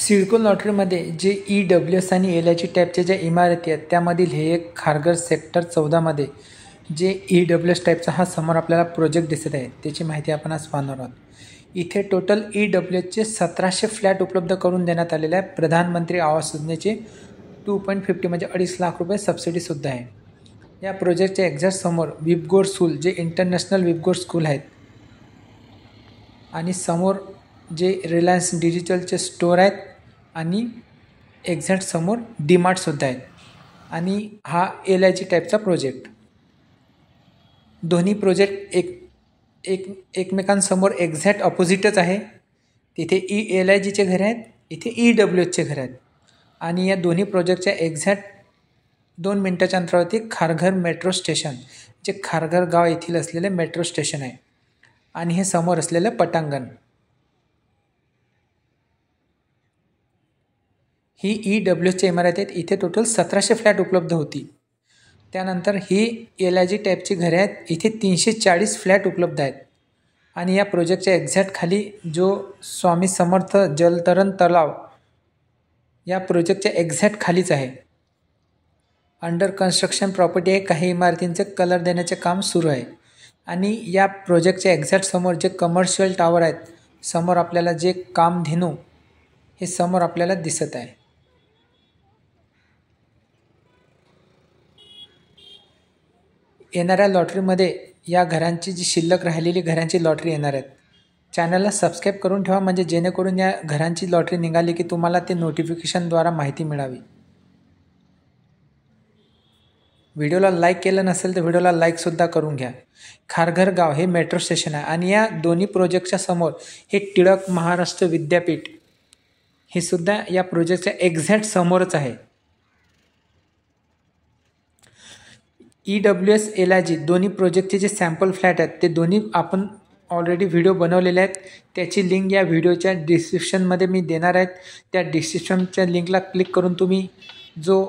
सिडको लॉटरीमध्ये जे EWS आणि LIG टाईपच्या ज्या इमारती आहेत त्यामधील हे एक खारघर सेक्टर 14मध्ये जे EWS टाईपचा हा समोर आपल्याला प्रोजेक्ट दिसत आहे त्याची माहिती आपण आज पाहणार आहोत. इथे टोटल EWSचे 1700 फ्लॅट उपलब्ध करून देण्यात आलेले आहे. प्रधानमंत्री आवास योजनेचे 2.50 म्हणजे 2.5 लाख रुपये सबसिडीसुद्धा आहे. या प्रोजेक्टच्या एक्झॅक्ट समोर विबगोर स्कूल जे इंटरनॅशनल विबगोर स्कूल आहेत आणि समोर जे रिलायन्स डिजिटलचे स्टोर आहेत आणि एक्झॅक्ट समोर डीमार्टसुद्धा आहेत आणि हा LIG टाईपचा प्रोजेक्ट. दोन्ही प्रोजेक्ट एकमेकांसमोर एक्झॅक्ट अपोजिटच आहे. तिथे LIGचे घरे आहेत, इथे EWSचे घरे आहेत आणि या दोन्ही प्रोजेक्टच्या एक्झॅक्ट 2 मिनिटाच्या अंतरावरती खारघर मेट्रो स्टेशन जे खारघर गाव येथील असलेले मेट्रो स्टेशन आहे आणि हे समोर असलेलं पटांगण. ही EWSची इमारत आहेत. इथे टोटल 1700 फ्लॅट उपलब्ध होती. त्यानंतर ही LIG टाईपची घरे आहेत. इथे 340 फ्लॅट उपलब्ध आहेत आणि या प्रोजेक्टच्या एक्झॅक्ट खाली जो स्वामी समर्थ जलतरण तलाव या प्रोजेक्टच्या एक्झॅक्ट खालीच आहे. अंडर कन्स्ट्रक्शन प्रॉपर्टी आहे. काही इमारतींचे कलर देण्याचे काम सुरू आहे आणि या प्रोजेक्टच्या एक्झॅक्ट समोर जे कमर्शियल टावर आहेत, समोर आपल्याला जे कामधेनू हे समोर आपल्याला दिसत आहे. येणाऱ्या लॉटरीमध्ये या घरांची जी शिल्लक राहिलेली घरांची लॉटरी येणार आहेत. चॅनलला सबस्क्राईब करून ठेवा म्हणजे जेणेकरून या घरांची लॉटरी निघाली की तुम्हाला ते नोटिफिकेशनद्वारा माहिती मिळावी. व्हिडिओला लाईक केलं नसेल तर व्हिडिओला लाईकसुद्धा करून घ्या. खारघर गाव हे मेट्रो स्टेशन आहे आणि या दोन्ही प्रोजेक्टच्या समोर हे टिळक महाराष्ट्र विद्यापीठ हे सुद्धा या प्रोजेक्टच्या एक्झॅक्ट समोरच आहे. EWS LIG दोन्ही प्रोजेक्टचे जे सॅम्पल फ्लॅट आहेत ते दोन्ही आपण ऑलरेडी व्हिडिओ बनवलेले आहेत. त्याची लिंक या व्हिडिओच्या डिस्क्रिप्शनमध्ये मी देणार आहेत. त्या डिस्क्रिप्शनच्या लिंकला क्लिक करून तुम्ही जो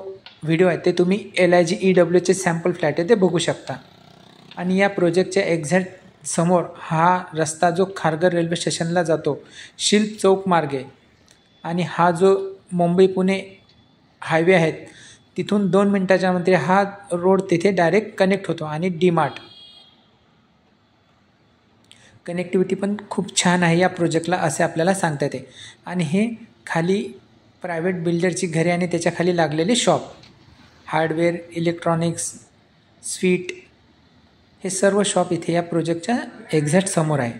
व्हिडिओ आहे ते तुम्ही LIG EWSचे सॅम्पल फ्लॅट आहे ते बघू शकता. आणि या प्रोजेक्टच्या एक्झॅक्ट समोर हा रस्ता जो खारघर रेल्वे स्टेशनला जातो शिल्प चौक मार्गे आणि हा जो मुंबई पुणे हायवे आहे तिथून 2 मिनिटाच्या मध्ये हा रोड तिथे डायरेक्ट कनेक्ट होतो आणि डीमार्ट कनेक्टिव्हिटी पण खूप छान आहे या प्रोजेक्टला असे आपल्याला सांगता येते. आणि हे खाली प्रायव्हेट बिल्डरची घरे आणि त्याच्या खाली लागलेले शॉप हार्डवेअर इलेक्ट्रॉनिक्स स्वीट हे सर्व शॉप इथे या प्रोजेक्टच्या एक्झॅक्ट समोर आहे.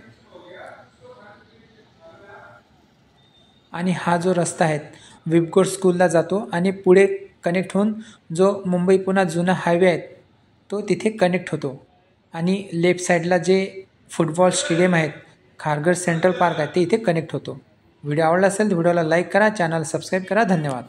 आणि हा जो रस्ता आहे विबगोर स्कूलला जातो आणि पुढे कनेक्ट होऊन जो मुंबई पुणे जुना हायवे आहे तो तिथे कनेक्ट होतो आणि लेफ्ट साईडला जे फुटबॉल स्टेडियम आहेत खारघर सेंट्रल पार्क आहे ते इथे कनेक्ट होतो. व्हिडिओ आवडला असेल तर व्हिडिओला लाईक करा, चॅनल सबस्क्राईब करा. धन्यवाद.